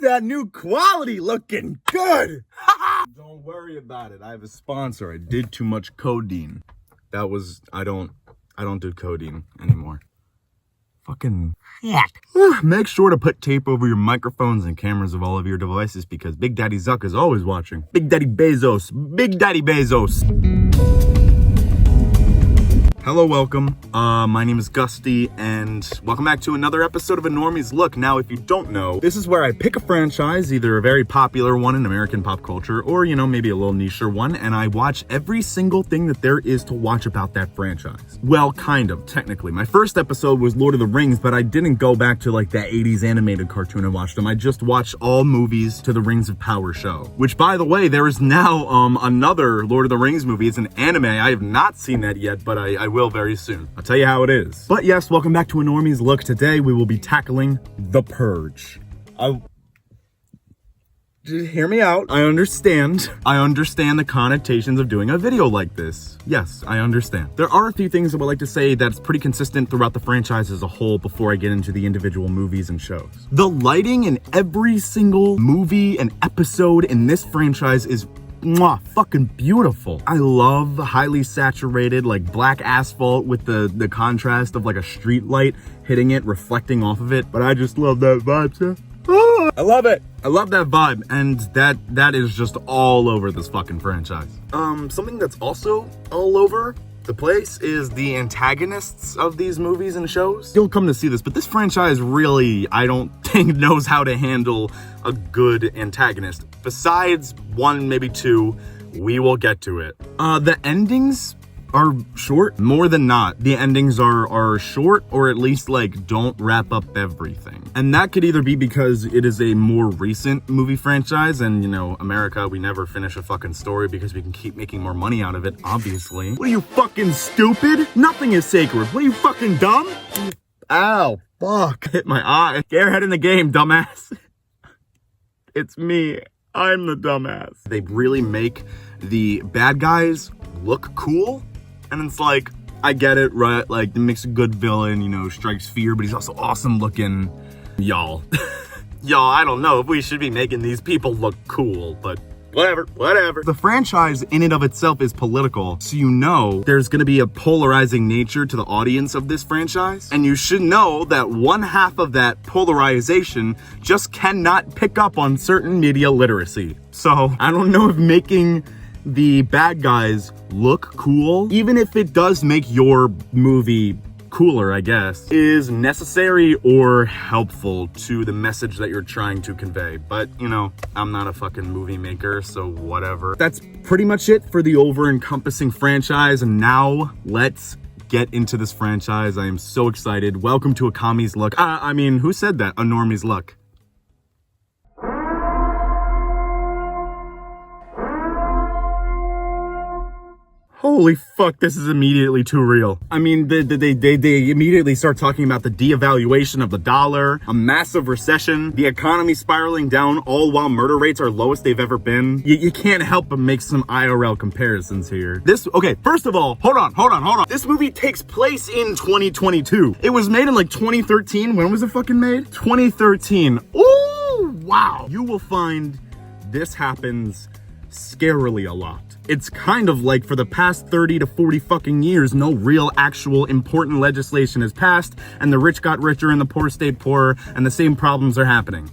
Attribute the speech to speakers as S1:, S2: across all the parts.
S1: that new quality looking good. Don't worry about it. I have a sponsor. I did too much codeine. I don't do codeine anymore. Fucking shit. Make sure to put tape over your microphones and cameras of all of your devices because Big Daddy Zuck is always watching. Big Daddy Bezos. Big Daddy Bezos. Hello, welcome. My name is Gusty, and welcome back to another episode of A Normies Look. Now, if you don't know, this is where I pick a franchise, either a very popular one in American pop culture, or, you know, maybe a little nicher one, and I watch every single thing that there is to watch about that franchise. Well, kind of, technically. My first episode was Lord of the Rings, but I didn't go back to, like, that 80s animated cartoon and watch them. I just watched all movies to the Rings of Power show. Which, by the way, there is now, another Lord of the Rings movie. It's an anime. I have not seen that yet, but I will very soon. I'll tell you how it is. But yes, welcome back to A Normies Look. Today we will be tackling The Purge. Just hear me out. I understand the connotations of doing a video like this. Yes, I understand. There are a few things I would like to say that's pretty consistent throughout the franchise as a whole before I get into the individual movies and shows. The lighting in every single movie and episode in this franchise is fucking beautiful. I love the highly saturated, like, black asphalt with the contrast of, like, a street light hitting it, reflecting off of it. But I just love that vibe, sir. I love it. I love that vibe, and that is just all over this fucking franchise. Something that's also all over the place is the antagonists of these movies and shows. You'll come to see this, but this franchise really, I don't think, knows how to handle a good antagonist. Besides one, maybe two, we will get to it. The endings are short, more than not. The endings are short, or at least, like, don't wrap up everything. And that could either be because it is a more recent movie franchise, and, you know, America, we never finish a fucking story because we can keep making more money out of it, obviously. What are you, fucking stupid? Nothing is sacred. What are you, fucking dumb? Ow, fuck, hit my eye. Get your head in the game, dumbass. It's me. I'm the dumbass. They really make the bad guys look cool. And it's like, I get it, right? Like, it makes a good villain, you know, strikes fear, but he's also awesome looking. Y'all. Y'all, I don't know if we should be making these people look cool, but whatever. The franchise in and of itself is political, so you know there's gonna be a polarizing nature to the audience of this franchise. And you should know that one half of that polarization just cannot pick up on certain media literacy. So, I don't know if making the bad guys look cool, even if it does make your movie cooler, I guess, is necessary or helpful to the message that you're trying to convey. But, you know, I'm not a fucking movie maker, so whatever. That's pretty much it for the over-encompassing franchise, and now let's get into this franchise. I am so excited. Welcome to A Commie's Look. I mean, who said that? A Normie's Look. Holy fuck, this is immediately too real. I mean, they immediately start talking about the de-evaluation of the dollar, a massive recession, the economy spiraling down, all while murder rates are lowest they've ever been. You can't help but make some IRL comparisons here. Okay, first of all, hold on. This movie takes place in 2022. It was made in, like, 2013. When was it fucking made? 2013. Ooh, wow. You will find this happens scarily a lot. It's kind of like for the past 30 to 40 fucking years, no real actual important legislation has passed, and the rich got richer and the poor stayed poorer, and the same problems are happening.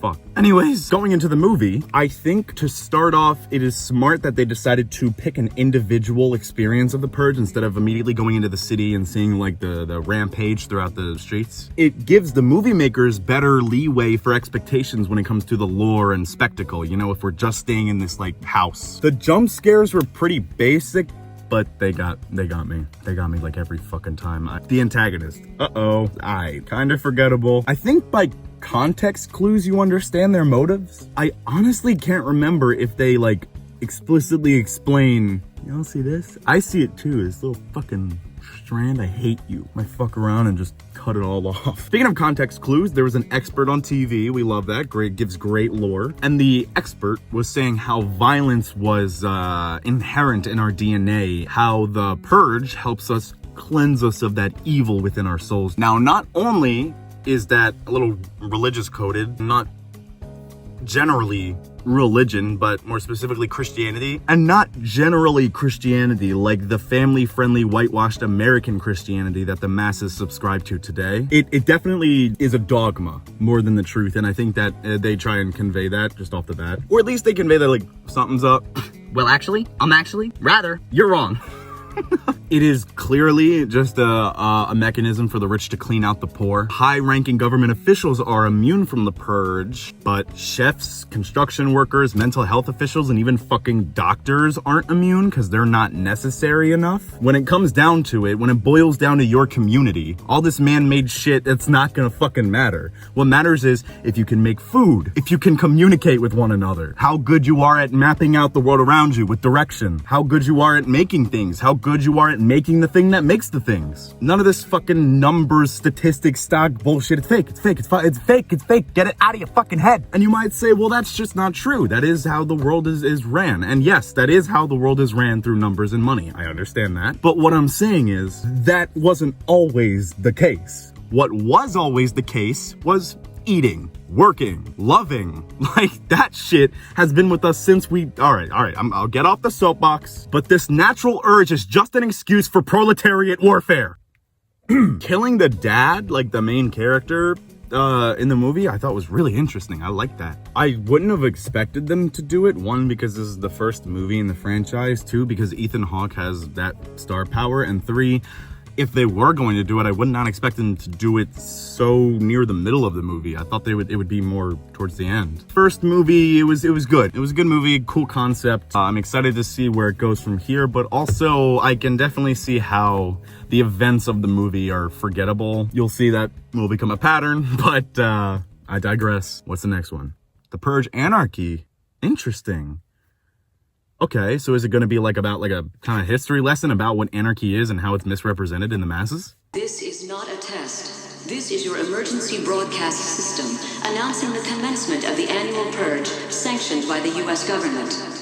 S1: Fuck. Anyways, going into the movie, I think to start off, it is smart that they decided to pick an individual experience of the Purge instead of immediately going into the city and seeing, like, the rampage throughout the streets. It gives the movie makers better leeway for expectations when it comes to the lore and spectacle, you know, if we're just staying in this, like, house. The jump scares were pretty basic, but they got me. They got me, like, every fucking time. The antagonist. Kind of forgettable. I think by context clues you understand their motives. I honestly can't remember if they, like, explicitly explain, you don't see this? I see it too, this little fucking strand, I hate you. I fuck around and just cut it all off. Speaking of context clues, there was an expert on TV, we love that, great, gives great lore. And the expert was saying how violence was inherent in our DNA, how the Purge helps us cleanse us of that evil within our souls. Now, not only is that a little religious coded, not generally religion, but more specifically Christianity, and not generally Christianity like the family-friendly whitewashed American Christianity that the masses subscribe to today. It definitely is a dogma more than the truth, and I think that they try and convey that just off the bat, or at least they convey that like something's up.
S2: Well, actually, you're wrong.
S1: It is clearly just a mechanism for the rich to clean out the poor. High-ranking government officials are immune from the purge, but chefs, construction workers, mental health officials, and even fucking doctors aren't immune because they're not necessary enough. When it comes down to it, when it boils down to your community, all this man-made shit, it's not gonna fucking matter. What matters is if you can make food, if you can communicate with one another, how good you are at mapping out the world around you with direction, how good you are at making things, how good you are at making the thing that makes the things. None of this fucking numbers, statistics, stock bullshit. It's fake. It's fake. It's fake. It's fake. Get it out of your fucking head. And you might say, well, that's just not true. That is how the world is ran. And yes, that is how the world is ran, through numbers and money. I understand that. But what I'm saying is that wasn't always the case. What was always the case was eating, working, loving. Like, that shit has been with us since all right, I'll get off the soapbox, but this natural urge is just an excuse for proletariat warfare. Killing the dad, like the main character in the movie, I thought was really interesting. I like that. I wouldn't have expected them to do it. One, because this is the first movie in the franchise. Two, because Ethan Hawke has that star power. And three, if they were going to do it, I would not expect them to do it so near the middle of the movie. I thought it would be more towards the end. First movie, it was good. It was a good movie, cool concept. I'm excited to see where it goes from here, but also I can definitely see how the events of the movie are forgettable. You'll see that will become a pattern, but I digress. What's the next one? The Purge Anarchy. Interesting. Okay, so is it going to be about a kind of history lesson about what anarchy is and how it's misrepresented in the masses?
S3: This is not a test. This is your emergency broadcast system announcing the commencement of the annual purge sanctioned by the U.S. government.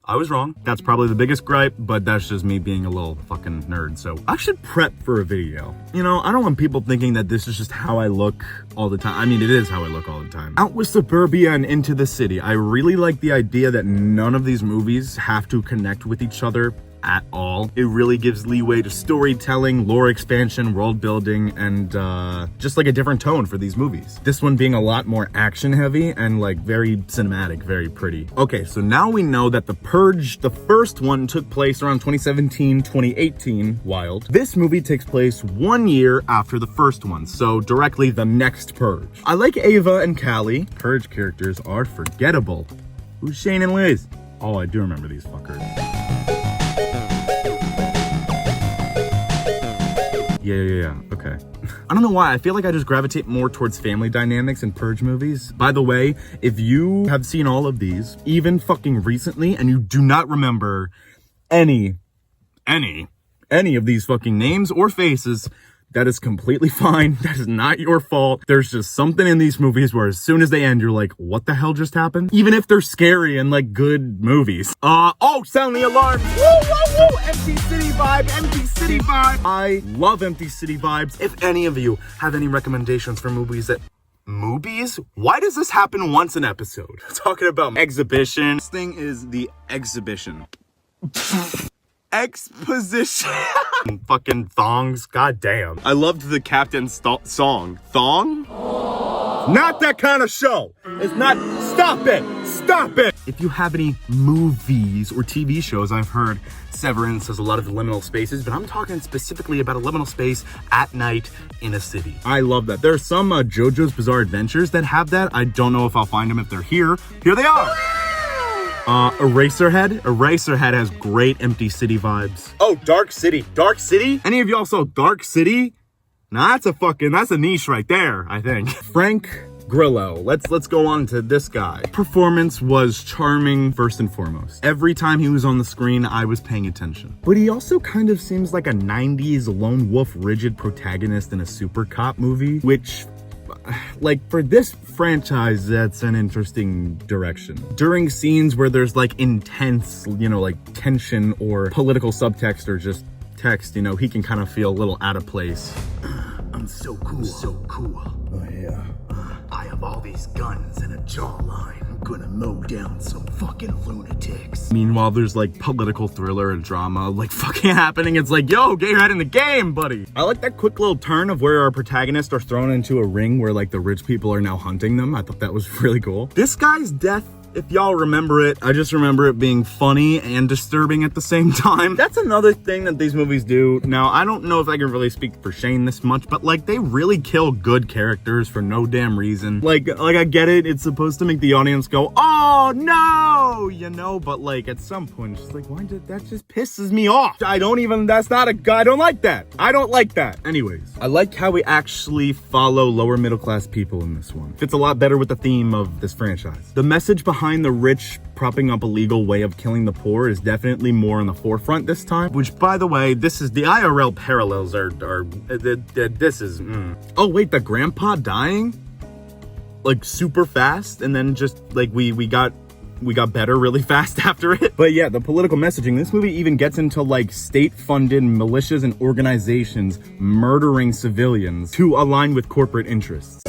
S1: I was wrong. That's probably the biggest gripe, but that's just me being a little fucking nerd. So I should prep for a video. You know, I don't want people thinking that this is just how I look all the time. I mean, it is how I look all the time. Out with suburbia and into the city. I really like the idea that none of these movies have to connect with each other at all. It really gives leeway to storytelling, lore expansion, world building, and just like a different tone for these movies. This one being a lot more action heavy and like very cinematic, very pretty. Okay, so now we know that the Purge, the first one, took place around 2017, 2018, wild. This movie takes place 1 year after the first one, so directly the next Purge. I like Ava and Callie. Purge characters are forgettable. Who's Shane and Liz? Oh, I do remember these fuckers. Yeah, okay. I don't know why, I feel like I just gravitate more towards family dynamics in Purge movies. By the way, if you have seen all of these, even fucking recently, and you do not remember any of these fucking names or faces, that is completely fine. That is not your fault. There's just something in these movies where as soon as they end, you're like, what the hell just happened? Even if they're scary and like good movies. Oh, sound the alarm. Woo! Empty City vibe, Empty City vibe. I love Empty City vibes. If any of you have any recommendations for movies that... Movies? Why does this happen once an episode? Talking about exhibition. This thing is the exhibition. Exposition. Fucking thongs, goddamn. I loved the Captain's song. Thong? Not that kind of show. It's not. Stop it. If you have any movies or TV shows, I've heard Severance has a lot of liminal spaces, but I'm talking specifically about a liminal space at night in a city. I love that. There are some JoJo's Bizarre Adventures that have that. I don't know if I'll find them if they're here. Here they are. Eraserhead has great Empty City vibes. Oh, Dark City. Any of y'all saw Dark City? Nah, that's a niche right there, I think. Frank Grillo. Let's go on to this guy. Performance was charming first and foremost. Every time he was on the screen, I was paying attention. But he also kind of seems like a 90s lone wolf rigid protagonist in a super cop movie, which... like, for this franchise, that's an interesting direction. During scenes where there's like intense, like tension or political subtext or just text, he can kind of feel a little out of place.
S4: I'm so cool. So cool. Oh yeah. I have all these guns and a jawline. I'm gonna mow down some fucking lunatics.
S1: Meanwhile, there's like political thriller and drama like fucking happening. It's like, yo, get your head in the game, buddy. I like that quick little turn of where our protagonists are thrown into a ring where like the rich people are now hunting them. I thought that was really cool. This guy's death, if y'all remember it, I just remember it being funny and disturbing at the same time. That's another thing that these movies do. Now, I don't know if I can really speak for Shane this much, but like they really kill good characters for no damn reason. Like I get it. It's supposed to make the audience go, oh no, you know, but like at some point, it's just like, why did that just pisses me off? That's not a guy. I don't like that. I don't like that. Anyways, I like how we actually follow lower middle class people in this one. Fits a lot better with the theme of this franchise. The message behind the rich propping up a legal way of killing the poor is definitely more on the forefront this time, which by the way, this is the IRL parallels this is Oh wait, the grandpa dying like super fast and then just like we got better really fast after it. But yeah, the political messaging, this movie even gets into like state-funded militias and organizations murdering civilians to align with corporate interests.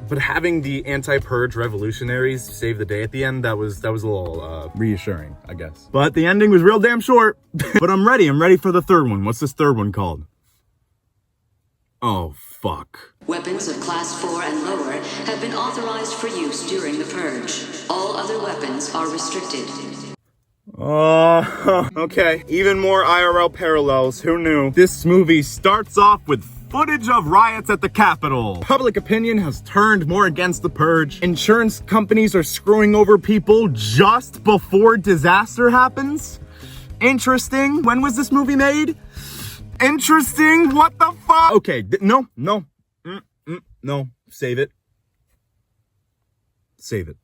S1: But having the anti-purge revolutionaries save the day at the end, that was a little reassuring, I guess. But the ending was real damn short. But I'm ready for the third one. What's this third one called? Oh, fuck.
S3: Weapons of Class 4 and lower have been authorized for use during the Purge. All other weapons are restricted.
S1: Okay. Even more IRL parallels. Who knew? This movie starts off with footage of riots at the Capitol. Public opinion has turned more against the Purge. Insurance companies are screwing over people just before disaster happens. Interesting. When was this movie made? Interesting. What the fuck? Okay, no. Save it. Save it.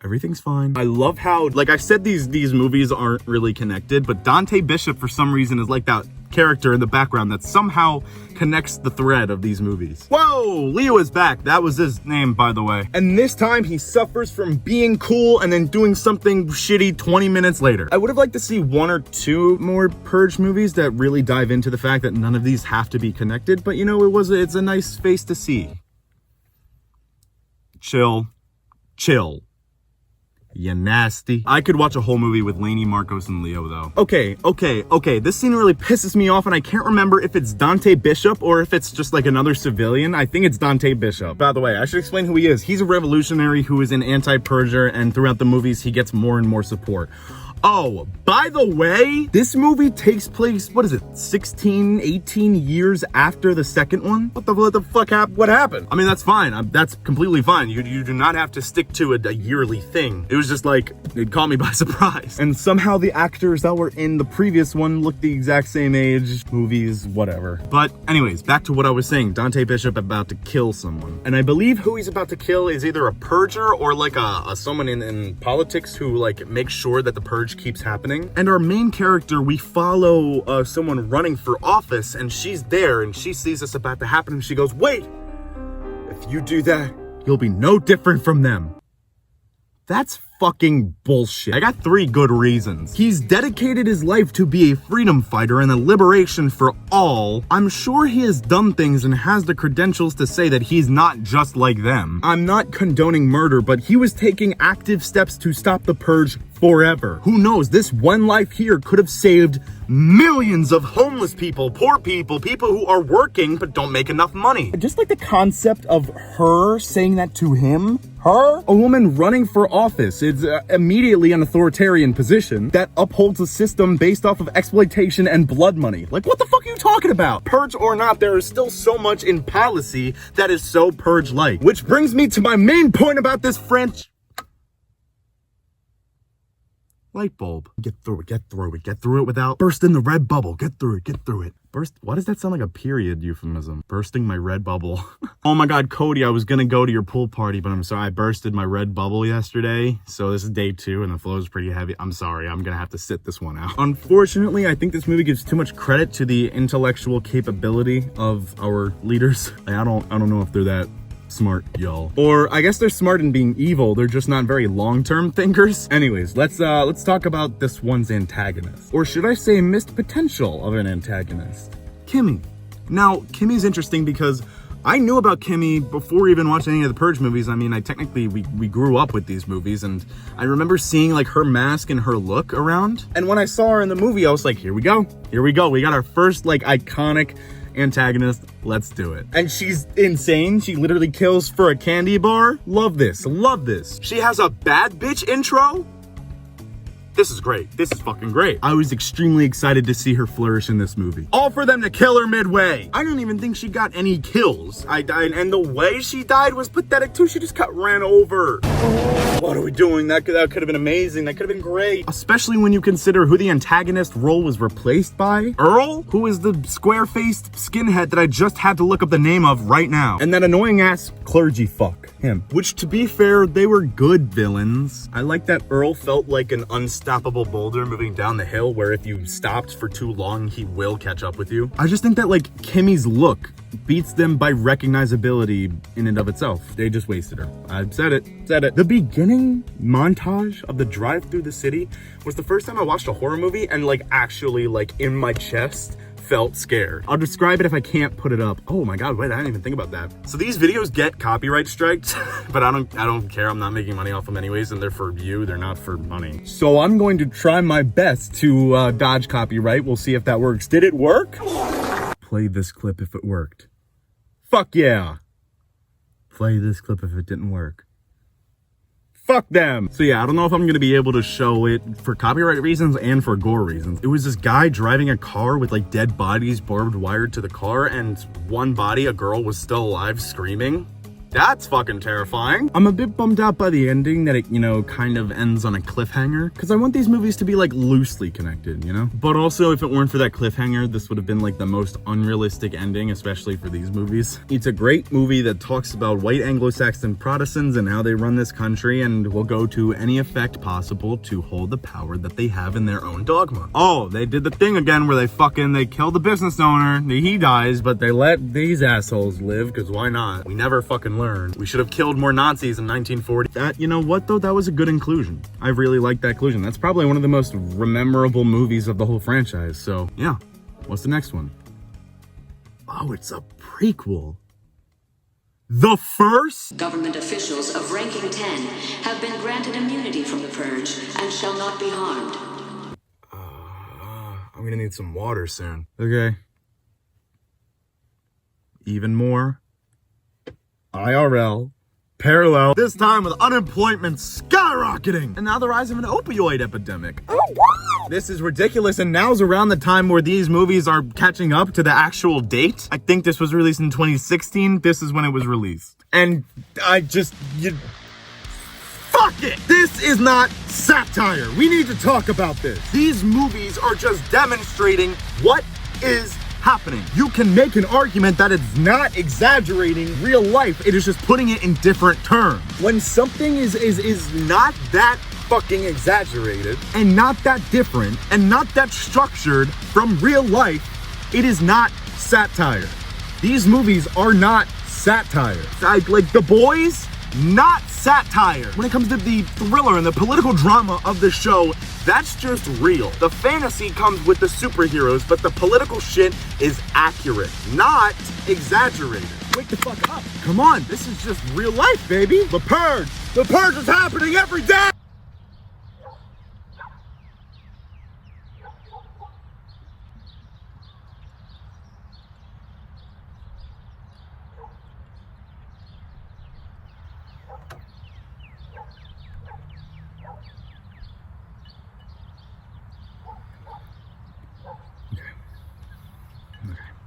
S1: Everything's fine. I love how, like I said, these movies aren't really connected, but Dante Bishop for some reason is like that character in the background that somehow connects the thread of these movies. Whoa, Leo is back. That was his name, by the way. And this time he suffers from being cool and then doing something shitty 20 minutes later. I would have liked to see one or two more Purge movies that really dive into the fact that none of these have to be connected, but you know, it's a nice face to see. Chill. You nasty. I could watch a whole movie with Lainey, Marcos, and Leo, though. Okay. This scene really pisses me off, and I can't remember if it's Dante Bishop or if it's just like another civilian. I think it's Dante Bishop. By the way, I should explain who he is. He's a revolutionary who is an anti-purger, and throughout the movies, he gets more and more support. Oh, by the way, this movie takes place, 16, 18 years after the second one? What the fuck happened? What happened? I mean, that's fine. That's completely fine. You do not have to stick to a yearly thing. It was just like, it caught me by surprise. And somehow the actors that were in the previous one look the exact same age, movies, whatever. But anyways, back to what I was saying. Dante Bishop about to kill someone. And I believe who he's about to kill is either a purger or like a someone in politics who like makes sure that the purge keeps happening. And our main character, we follow someone running for office, and she's there and she sees this about to happen and she goes, wait, if you do that, you'll be no different from them. That's fucking bullshit. I got 3 good reasons. He's dedicated his life to be a freedom fighter and a liberation for all. I'm sure he has done things and has the credentials to say that he's not just like them. I'm not condoning murder, but he was taking active steps to stop the purge forever. Who knows, this one life here could have saved millions of homeless people, poor people, people who are working but don't make enough money. Just like the concept of her saying that to him, her, a woman running for office, is immediately an authoritarian position that upholds a system based off of exploitation and blood money. Like, what the fuck are you talking about? Purge or not, there is still so much in policy that is so purge-like. Which brings me to my main point about this French light bulb. Get through it without bursting the red bubble. Get through it. Burst, why does that sound like a period euphemism? Bursting my red bubble. Oh my God, Cody, I was gonna go to your pool party, but I'm sorry, I bursted my red bubble yesterday. So this is day 2 and the flow is pretty heavy. I'm sorry, I'm gonna have to sit this one out. Unfortunately, I think this movie gives too much credit to the intellectual capability of our leaders. I don't know if they're that smart, y'all. Or I guess they're smart in being evil, they're just not very long-term thinkers. Anyways, let's talk about this one's antagonist. Or should I say missed potential of an antagonist? Kimmy. Now, Kimmy's interesting because I knew about Kimmy before even watching any of the Purge movies. I mean, we grew up with these movies, and I remember seeing like her mask and her look around. And when I saw her in the movie, I was like, here we go. We got our first like iconic antagonist. Let's do it. And she's insane. She literally kills for a candy bar. Love this. She has a bad bitch intro. This is great. This is fucking great. I was extremely excited to see her flourish in this movie. All for them to kill her midway. I don't even think she got any kills. And the way she died was pathetic too. She just got ran over. What are we doing? That could have been amazing. That could have been great. Especially when you consider who the antagonist role was replaced by. Earl, who is the square-faced skinhead that I just had to look up the name of right now. And that annoying ass clergy fuck, him. Which, to be fair, they were good villains. I like that Earl felt like an unstoppable boulder moving down the hill where if you stopped for too long, he will catch up with you. I just think that like Kimmy's look beats them by recognizability in and of itself. They just wasted her. I said it. The beginning montage of the drive through the city was the first time I watched a horror movie and like actually like in my chest felt scared. I'll describe it if I can't put it up. Oh my god, wait, I didn't even think about that. So these videos get copyright striked, but I don't care. I'm not making money off them anyways, and they're for you, they're not for money. So I'm going to try my best to dodge copyright. We'll see if that works. Did it work? Play this clip if it worked. Fuck yeah. Play this clip if it didn't work. Fuck them. So yeah, I don't know if I'm gonna be able to show it for copyright reasons and for gore reasons. It was this guy driving a car with like dead bodies barbed wired to the car, and one body, a girl, was still alive screaming. That's fucking terrifying. I'm a bit bummed out by the ending that it, you know, kind of ends on a cliffhanger, because I want these movies to be like loosely connected, you know? But also, if it weren't for that cliffhanger, this would have been like the most unrealistic ending, especially for these movies. It's a great movie that talks about white Anglo-Saxon Protestants and how they run this country, and will go to any effect possible to hold the power that they have in their own dogma. Oh, they did the thing again where they kill the business owner, he dies, but they let these assholes live, because why not? We never fucking learned. We should have killed more Nazis in 1940. That, you know what though, that was a good inclusion. I really liked that inclusion. That's probably one of the most memorable movies of the whole franchise. So yeah, what's the next one? Oh, it's a prequel. The first?
S3: Government officials of ranking 10 have been granted immunity from the Purge and shall not be harmed.
S1: I'm gonna need some water soon. Okay. Even more. IRL, parallel, this time with unemployment skyrocketing, and now the rise of an opioid epidemic. This is ridiculous, and now's around the time where these movies are catching up to the actual date. I think this was released in 2016. This is when it was released. And fuck it! This is not satire. We need to talk about this. These movies are just demonstrating what is happening. You can make an argument that it's not exaggerating real life. It is just putting it in different terms. When something is not that fucking exaggerated and not that different and not that structured from real life, it is not satire. These movies are not satire. Like The Boys, not satire. When it comes to the thriller and the political drama of the show, that's just real. The fantasy comes with the superheroes, but the political shit is accurate, not exaggerated. Wake the fuck up. Come on, this is just real life, baby. The Purge is happening every day.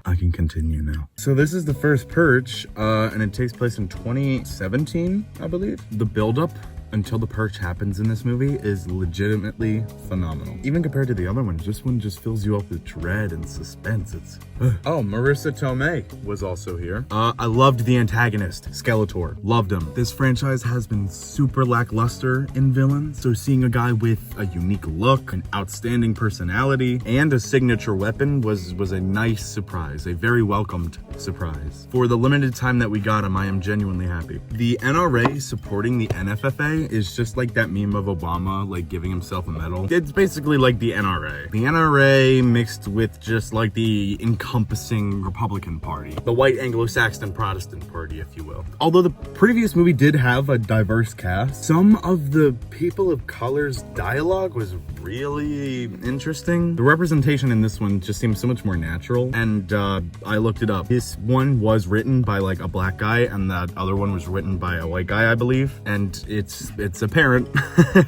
S1: I can continue now. So this is the First Purge, and it takes place in 2017, I believe. The buildup until the Purge happens in this movie is legitimately phenomenal. Even compared to the other ones, this one just fills you up with dread and suspense. It's oh, Marissa Tomei was also here. I loved the antagonist, Skeletor. Loved him. This franchise has been super lackluster in villains, so seeing a guy with a unique look, an outstanding personality, and a signature weapon was a nice surprise, a very welcomed surprise. For the limited time that we got him, I am genuinely happy. The NRA supporting the NFFA is just like that meme of Obama, like giving himself a medal. It's basically like the NRA. The NRA mixed with just like the encompassing Republican Party. The white Anglo-Saxon Protestant Party, if you will. Although the previous movie did have a diverse cast, some of the people of color's dialogue was really interesting. The representation in this one just seems so much more natural, and I looked it up. This one was written by like a black guy, and that other one was written by a white guy, I believe, and it's apparent.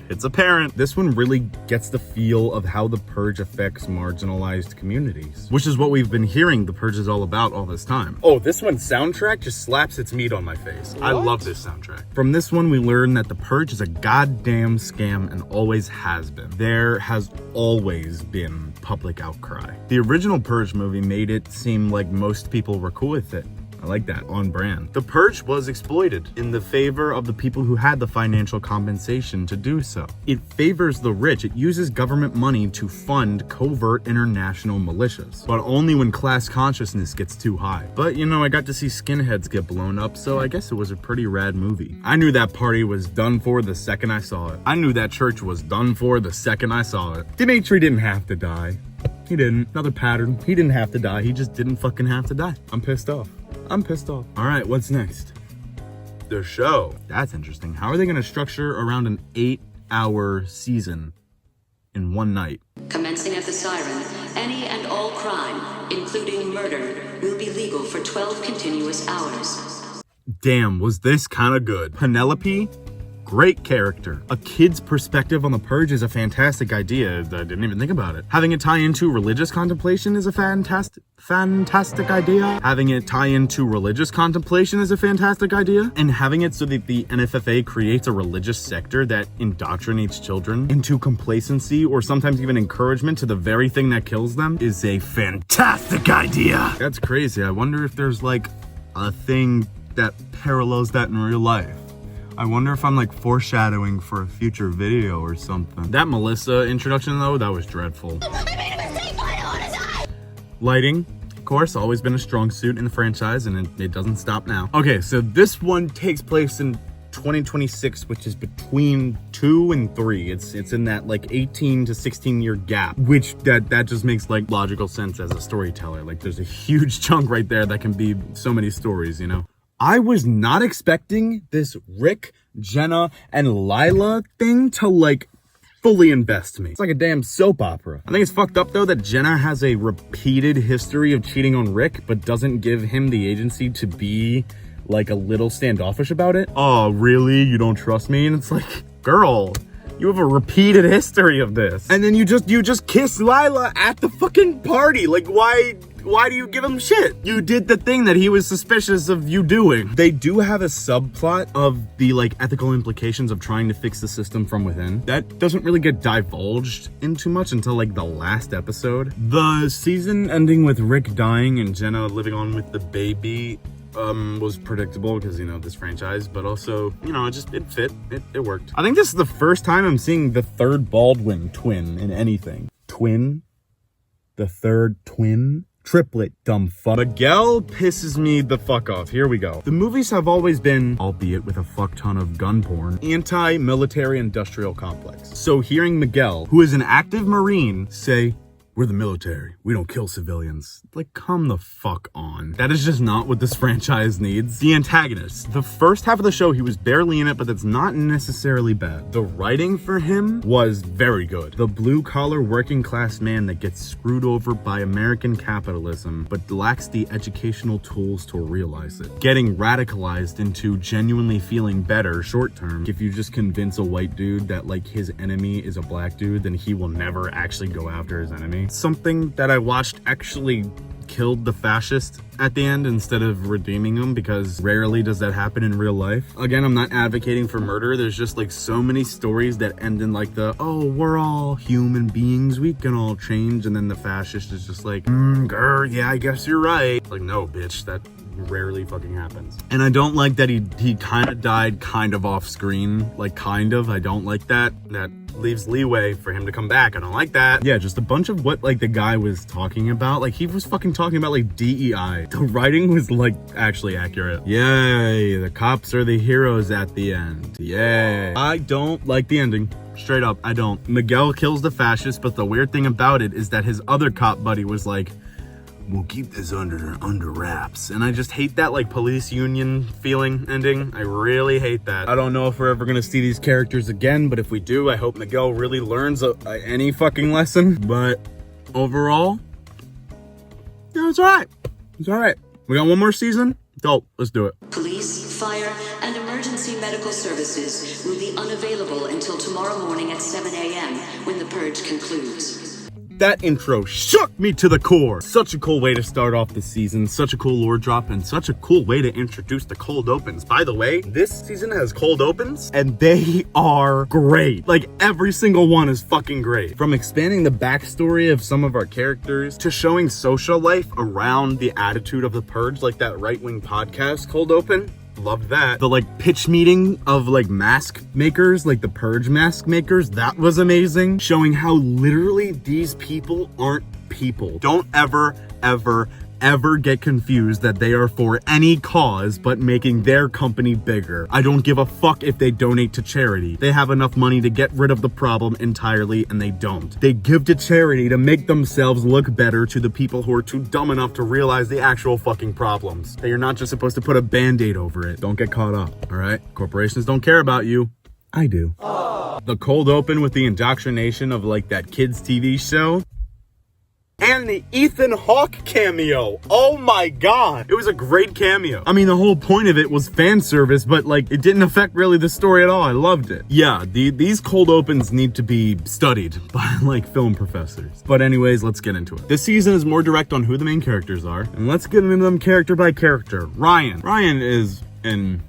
S1: It's apparent. This one really gets the feel of how the Purge affects marginalized communities, which is what we've been hearing the Purge is all about all this time. Oh, this one's soundtrack just slaps its meat on my face. What? I love this soundtrack. From this one, we learn that the Purge is a goddamn scam and always has been. There has always been public outcry. The original Purge movie made it seem like most people were cool with it. I like that, on brand. The Purge was exploited in the favor of the people who had the financial compensation to do so. It favors the rich. It uses government money to fund covert international militias, but only when class consciousness gets too high. But you know, I got to see skinheads get blown up, so I guess it was a pretty rad movie. I knew that party was done for the second I saw it. I knew that church was done for the second I saw it. Dimitri didn't have to die. He didn't. Another pattern. He didn't have to die. He just didn't fucking have to die. I'm pissed off. I'm pissed off. All right, what's next? The show. That's interesting. How are they going to structure around an 8-hour season in one night?
S3: Commencing at the siren, any and all crime, including murder, will be legal for 12 continuous hours.
S1: Damn, was this kind of good. Penelope, great character. A kid's perspective on the Purge is a fantastic idea. I didn't even think about it. Having it tie into religious contemplation is a fantastic idea. Having it tie into religious contemplation is a fantastic idea. And having it so that the NFFA creates a religious sector that indoctrinates children into complacency or sometimes even encouragement to the very thing that kills them is a fantastic idea. That's crazy. I wonder if there's like a thing that parallels that in real life. I wonder if I'm like foreshadowing for a future video or something. That Melissa introduction though, that was dreadful. I made a mistake, I don't wanna die! Lighting, of course, always been a strong suit in the franchise, and it doesn't stop now. Okay, so this one takes place in 2026, which is between 2 and 3. It's in that like 18 to 16 year gap, which that just makes like logical sense as a storyteller. Like there's a huge chunk right there that can be so many stories, you know? I was not expecting this Rick, Jenna, and Lila thing to like fully invest me. It's like a damn soap opera. I think it's fucked up though that Jenna has a repeated history of cheating on Rick, but doesn't give him the agency to be like a little standoffish about it. Oh, really? You don't trust me? And it's like, girl, you have a repeated history of this. And then you just kiss Lila at the fucking party. Like, why do you give him shit? You did the thing that he was suspicious of you doing. They do have a subplot of the like ethical implications of trying to fix the system from within. That doesn't really get divulged into much until like the last episode. The season ending with Rick dying and Jenna living on with the baby was predictable because, you know, this franchise, but also, you know, it fit. It worked. I think this is the first time I'm seeing the third Baldwin twin in anything. Twin? The third twin? Triplet, dumb fuck. Miguel pisses me the fuck off. Here we go. The movies have always been, albeit with a fuck ton of gun porn, anti-military industrial complex. So hearing Miguel, who is an active Marine, say, "We're the military. We don't kill civilians." Like, come the fuck on. That is just not what this franchise needs. The antagonist. The first half of the show, he was barely in it, but that's not necessarily bad. The writing for him was very good. The blue-collar working class man that gets screwed over by American capitalism, but lacks the educational tools to realize it. Getting radicalized into genuinely feeling better short-term. If you just convince a white dude that, like, his enemy is a black dude, then he will never actually go after his enemy. Something that I watched actually killed the fascist at the end instead of redeeming him, because rarely does that happen in real life. Again, I'm not advocating for murder. There's just like so many stories that end in like the, oh, we're all human beings, we can all change, and then the fascist is just like, girl, yeah, I guess you're right. Like, no, bitch, rarely fucking happens. And I don't like that he kind of died kind of off screen. Like, kind of. I don't like that. That leaves leeway for him to come back. I don't like that. Yeah, just a bunch of what, like, the guy was talking about. Like, he was fucking talking about, like, DEI. The writing was, like, actually accurate. Yay, the cops are the heroes at the end. Yay. I don't like the ending. Straight up, I don't. Miguel kills the fascist, but the weird thing about it is that his other cop buddy was like, we'll keep this under wraps. And I just hate that, like, police union feeling ending. I really hate that. I don't know if we're ever gonna see these characters again, but if we do, I hope Miguel really learns any fucking lesson. But overall, yeah, it's alright. It's alright. We got one more season? Dope. Let's do it.
S3: Police, fire, and emergency medical services will be unavailable until tomorrow morning at 7 a.m. when the purge concludes.
S1: That intro shook me to the core. Such a cool way to start off the season, such a cool lore drop, and such a cool way to introduce the cold opens. By the way, this season has cold opens, and they are great. Like, every single one is fucking great. From expanding the backstory of some of our characters, to showing social life around the attitude of the purge, like that right-wing podcast cold open. Loved that. The, like, pitch meeting of, like, mask makers, like the purge mask makers, that was amazing. Showing how literally these people aren't people. Don't ever get confused that they are for any cause but making their company bigger. I don't give a fuck if they donate to charity. They have enough money to get rid of the problem entirely, and they don't. They give to charity to make themselves look better to the people who are too dumb enough to realize the actual fucking problems. That you're not just supposed to put a band-aid over it. Don't get caught up, alright? Corporations don't care about you. I do. The cold open with the indoctrination of, like, that kids TV show. And the Ethan Hawke cameo. Oh my god. It was a great cameo. I mean, the whole point of it was fan service, but, like, it didn't affect really the story at all. I loved it. Yeah, these cold opens need to be studied by, like, film professors. But anyways, let's get into it. This season is more direct on who the main characters are. And let's get into them character by character. Ryan. Ryan is an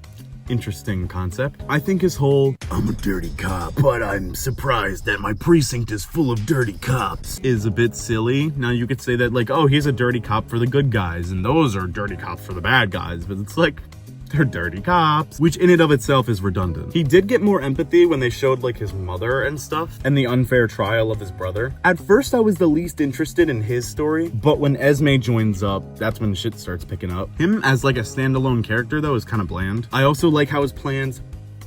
S1: interesting concept. I think his whole, I'm a dirty cop, but I'm surprised that my precinct is full of dirty cops, is a bit silly. Now you could say that, like, oh, he's a dirty cop for the good guys, and those are dirty cops for the bad guys, but it's like, they're dirty cops, which in and of itself is redundant. He did get more empathy when they showed, like, his mother and stuff, and the unfair trial of his brother. At first, I was the least interested in his story, but when Esme joins up, that's when shit starts picking up. Him as, like, a standalone character, though, is kind of bland. I also like how his plans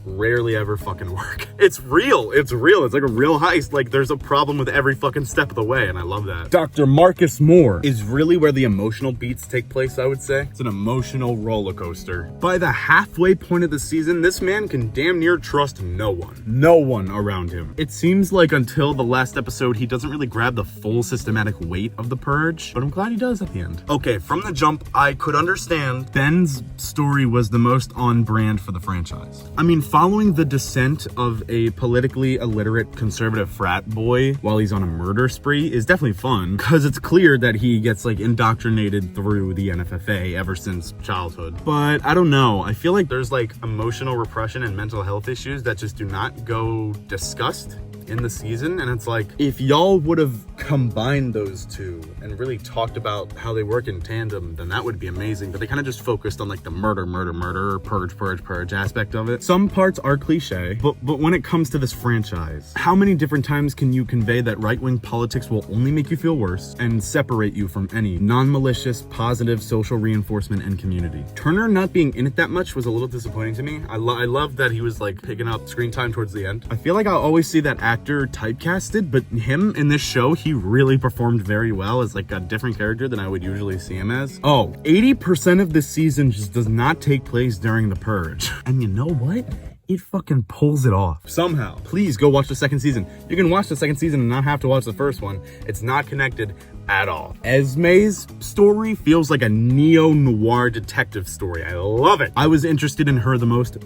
S1: rarely ever fucking work. It's real. It's like a real heist. Like, there's a problem with every fucking step of the way, and I love that. Dr. Marcus Moore is really where the emotional beats take place, I would say. It's an emotional roller coaster. By the halfway point of the season, this man can damn near trust no one. No one around him. It seems like until the last episode, he doesn't really grab the full systematic weight of the purge, but I'm glad he does at the end. Okay, from the jump, I could understand Ben's story was the most on brand for the franchise. I mean, following the descent of a politically illiterate conservative frat boy while he's on a murder spree is definitely fun, because it's clear that he gets, like, indoctrinated through the NFFA ever since childhood. But I don't know, I feel like there's, like, emotional repression and mental health issues that just do not go discussed in the season, and it's like, if y'all would have combined those two and really talked about how they work in tandem, then that would be amazing. But they kind of just focused on, like, the murder, purge aspect of it. Some parts are cliche, but when it comes to this franchise, how many different times can you convey that right-wing politics will only make you feel worse and separate you from any non-malicious, positive social reinforcement and community? Turner not being in it that much was a little disappointing to me. I love that he was, like, picking up screen time towards the end. I feel like I'll always see that actor typecasted, but him in this show, he really performed very well as, like, a different character than I would usually see him as. Oh, 80% of this season just does not take place during the purge. And you know what? It fucking pulls it off. Somehow. Please go watch the second season. You can watch the second season and not have to watch the first one. It's not connected at all. Esme's story feels like a neo-noir detective story. I love it. I was interested in her the most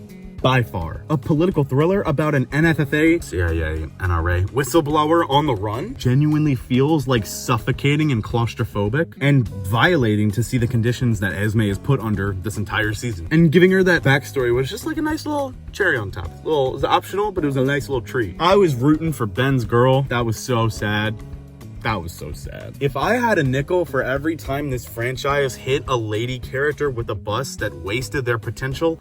S1: by far. A political thriller about an NFFA, CIA, NRA whistleblower on the run genuinely feels, like, suffocating and claustrophobic and violating to see the conditions that Esme is put under this entire season. And giving her that backstory was just like a nice little cherry on top. It was optional, but it was a nice little treat. I was rooting for Ben's girl. That was so sad. That was so sad. If I had a nickel for every time this franchise hit a lady character with a bus that wasted their potential,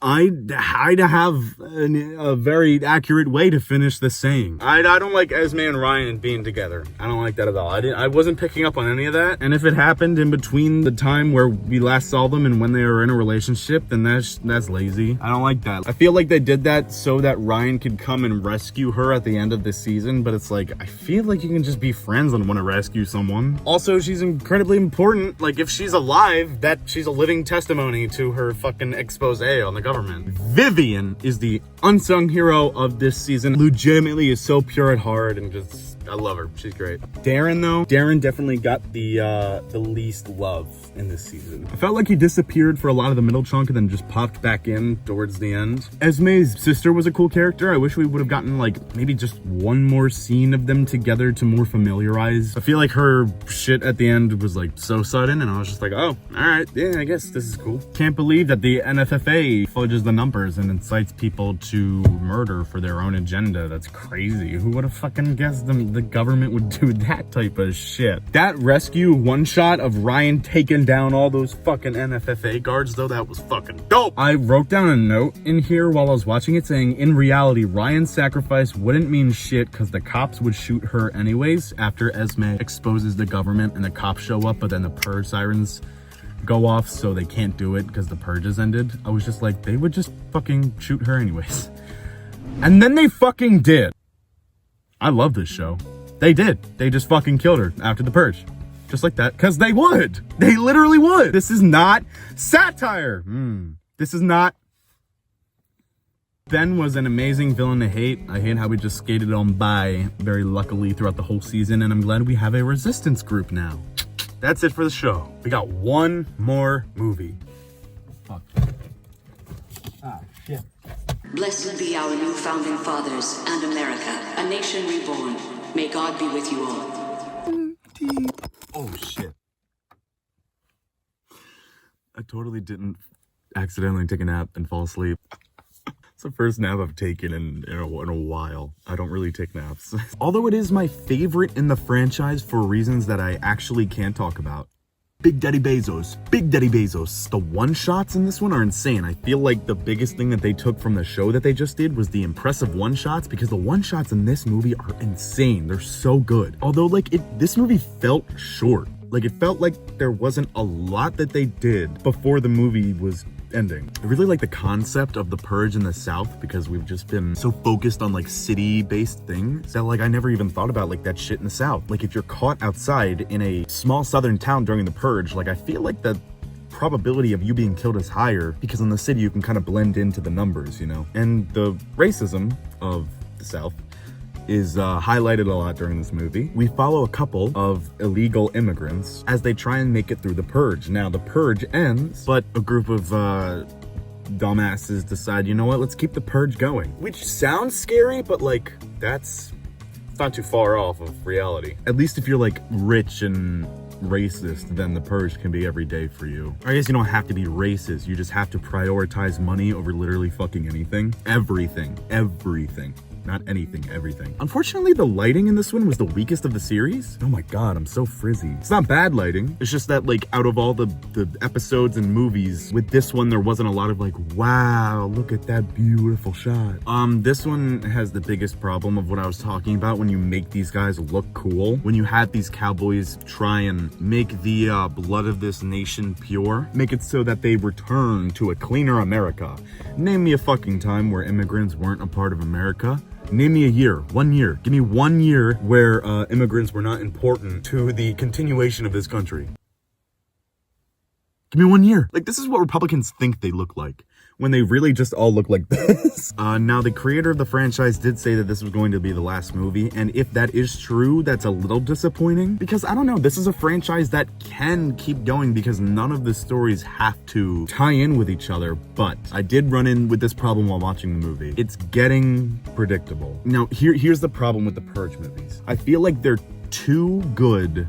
S1: I'd have a very accurate way to finish this saying. I don't like Esme and Ryan being together. I don't like that at all. I wasn't picking up on any of that. And if it happened in between the time where we last saw them and when they were in a relationship, then that's lazy. I don't like that. I feel like they did that so that Ryan could come and rescue her at the end of this season, but it's like, I feel like you can just be friends and want to rescue someone. Also, she's incredibly important. Like, if she's alive, that she's a living testimony to her fucking expose on the government. Vivian is the unsung hero of this season. Legitimately is so pure at heart and just, I love her. She's great. Darren though, Darren definitely got the least love in this season. I felt like he disappeared for a lot of the middle chunk and then just popped back in towards the end. Esme's sister was a cool character. I wish we would have gotten like maybe just one more scene of them together to more familiarize. I feel like her shit at the end was like so sudden and I was just like, oh, all right, yeah, I guess this is cool. Can't believe that the NFFA fudges the numbers and incites people to murder for their own agenda. That's crazy. Who would have fucking guessed the government would do that type of shit? That rescue one shot of Ryan taking down all those fucking NFFA guards though, that was fucking dope. I wrote down a note in here while I was watching it saying, in reality, Ryan's sacrifice wouldn't mean shit because the cops would shoot her anyways after Esme exposes the government and the cops show up, but then the purge sirens go off so they can't do it because the purge has ended. I was just like, they would just fucking shoot her anyways. And then they fucking did. I love this show. They did. They just fucking killed her after the purge. Just like that. Because they would. They literally would. This is not satire. This is not. Ben was an amazing villain to hate. I hate how we just skated on by very luckily throughout the whole season. And I'm glad we have a resistance group now. That's it for the show. We got one more movie. Fuck. Ah, shit.
S3: Blessed be our new founding fathers and America, a nation reborn. May God be with you all.
S1: Oh, shit. I totally didn't accidentally take a nap and fall asleep. It's the first nap I've taken in a while. I don't really take naps. Although it is my favorite in the franchise for reasons that I actually can't talk about. Big Daddy Bezos. Big Daddy Bezos. The one-shots in this one are insane. I feel like the biggest thing that they took from the show that they just did was the impressive one-shots, because the one-shots in this movie are insane. They're so good. Although, like, this movie felt short. Like, it felt like there wasn't a lot that they did before the movie was ending. I really like the concept of the purge in the South because we've just been so focused on like city-based things that like I never even thought about like that shit in the South. Like if you're caught outside in a small southern town during the purge, like I feel like the probability of you being killed is higher because in the city you can kind of blend into the numbers, you know? And the racism of the South is highlighted a lot during this movie. We follow a couple of illegal immigrants as they try and make it through the purge. Now the purge ends, but a group of dumbasses decide, you know what, let's keep the purge going. Which sounds scary, but like that's not too far off of reality. At least if you're like rich and racist, then the purge can be every day for you. I guess you don't have to be racist, you just have to prioritize money over literally fucking anything. Everything. Not anything, everything. Unfortunately, the lighting in this one was the weakest of the series. Oh my god, I'm so frizzy. It's not bad lighting. It's just that, like, out of all the episodes and movies, with this one, there wasn't a lot of, like, wow, look at that beautiful shot. This one has the biggest problem of what I was talking about when you make these guys look cool. When you have these cowboys try and make the blood of this nation pure, make it so that they return to a cleaner America. Name me a fucking time where immigrants weren't a part of America. Name me a year, 1 year. Give me 1 year where immigrants were not important to the continuation of this country. Give me 1 year. Like, this is what Republicans think they look like, when they really just all look like this. Now, the creator of the franchise did say that this was going to be the last movie, and if that is true, that's a little disappointing, because, I don't know, this is a franchise that can keep going because none of the stories have to tie in with each other, but I did run in with this problem while watching the movie. It's getting predictable. Now, here's the problem with the Purge movies. I feel like they're too good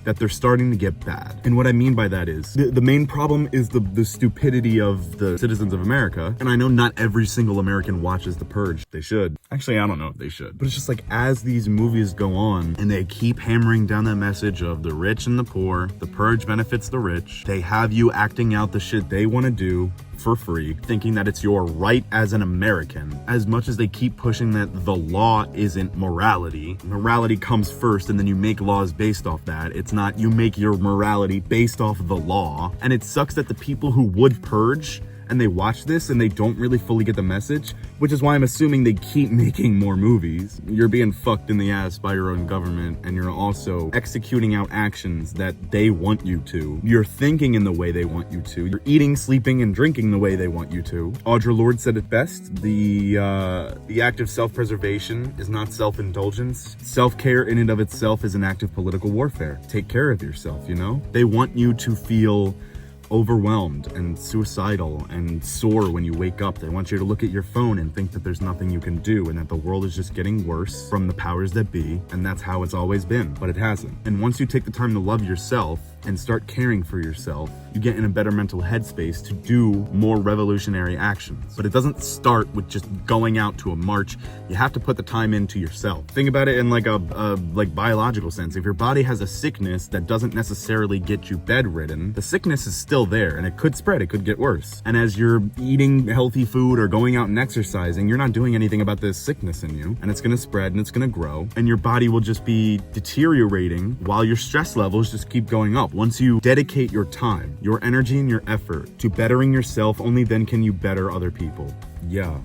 S1: that they're starting to get bad. And what I mean by that is, the main problem is the stupidity of the citizens of America. And I know not every single American watches The Purge. They should. Actually, I don't know if they should. But it's just like, as these movies go on and they keep hammering down that message of the rich and the poor, the purge benefits the rich, they have you acting out the shit they want to do for free, thinking that it's your right as an American. As much as they keep pushing that the law isn't morality, morality comes first and then you make laws based off that. It's not you make your morality based off the law. And it sucks that the people who would purge and they watch this and they don't really fully get the message, which is why I'm assuming they keep making more movies. You're being fucked in the ass by your own government, and you're also executing out actions that they want you to. You're thinking in the way they want you to. You're eating, sleeping, and drinking the way they want you to. Audre Lorde said it best. The act of self-preservation is not self-indulgence. Self-care in and of itself is an act of political warfare. Take care of yourself, you know? They want you to feel overwhelmed and suicidal and sore when you wake up. They want you to look at your phone and think that there's nothing you can do and that the world is just getting worse from the powers that be, and that's how it's always been, but it hasn't. And once you take the time to love yourself and start caring for yourself, you get in a better mental headspace to do more revolutionary actions. But it doesn't start with just going out to a march. You have to put the time into yourself. Think about it in like a biological sense. If your body has a sickness that doesn't necessarily get you bedridden, the sickness is still there and it could spread, it could get worse. And as you're eating healthy food or going out and exercising, you're not doing anything about this sickness in you, and it's gonna spread and it's gonna grow, and your body will just be deteriorating while your stress levels just keep going up. Once you dedicate your time, your energy, and your effort to bettering yourself, only then can you better other people. Yeah,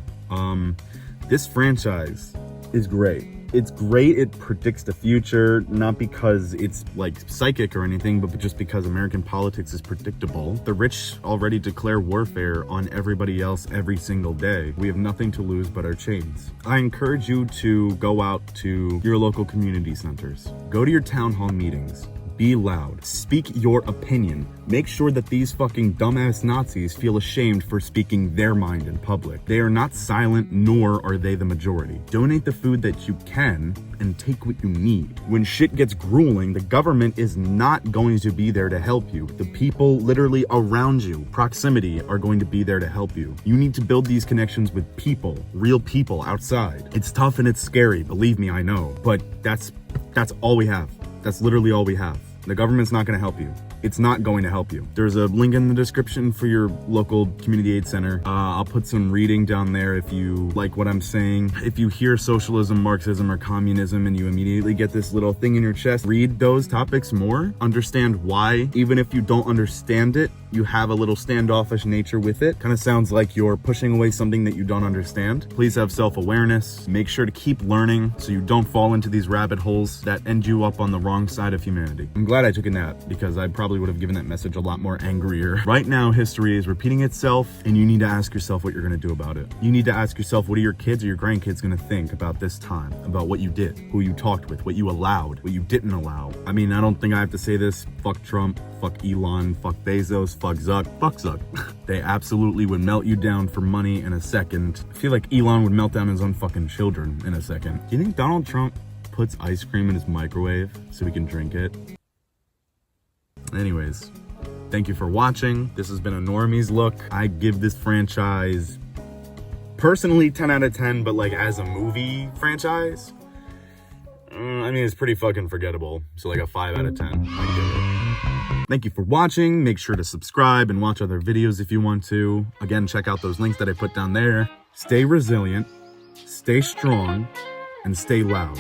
S1: this franchise is great. It's great. It predicts the future, not because it's like psychic or anything, but just because American politics is predictable. The rich already declare warfare on everybody else every single day. We have nothing to lose but our chains. I encourage you to go out to your local community centers. Go to your town hall meetings. Be loud. Speak your opinion. Make sure that these fucking dumbass Nazis feel ashamed for speaking their mind in public. They are not silent, nor are they the majority. Donate the food that you can and take what you need. When shit gets grueling, the government is not going to be there to help you. The people literally around you, proximity, are going to be there to help you. You need to build these connections with people, real people outside. It's tough and it's scary, believe me, I know, but that's all we have. That's literally all we have. The government's not going to help you. It's not going to help you. There's a link in the description for your local community aid center. I'll put some reading down there if you like what I'm saying. If you hear socialism, Marxism, or communism and you immediately get this little thing in your chest, read those topics more. Understand why, even if you don't understand it, you have a little standoffish nature with it. Kind of sounds like you're pushing away something that you don't understand. Please have self-awareness. Make sure to keep learning so you don't fall into these rabbit holes that end you up on the wrong side of humanity. I'm glad I took a nap because I probably would have given that message a lot more angrier. Right now, history is repeating itself, and you need to ask yourself what you're gonna do about it. You need to ask yourself, what are your kids or your grandkids gonna think about this time, about what you did, who you talked with, what you allowed, what you didn't allow. I mean, I don't think I have to say this. Fuck Trump, fuck Elon, fuck Bezos, fuck Zuck, fuck Zuck. They absolutely would melt you down for money in a second. I feel like Elon would melt down his own fucking children in a second. Do you think Donald Trump puts ice cream in his microwave so he can drink it? Anyways, thank you for watching. This has been a Normies Look. I give this franchise, personally, 10 out of 10, but like as a movie franchise, I mean, it's pretty fucking forgettable. So like a 5 out of 10, I give it. Thank you for watching. Make sure to subscribe and watch other videos if you want to. Again, check out those links that I put down there. Stay resilient, stay strong, and stay loud.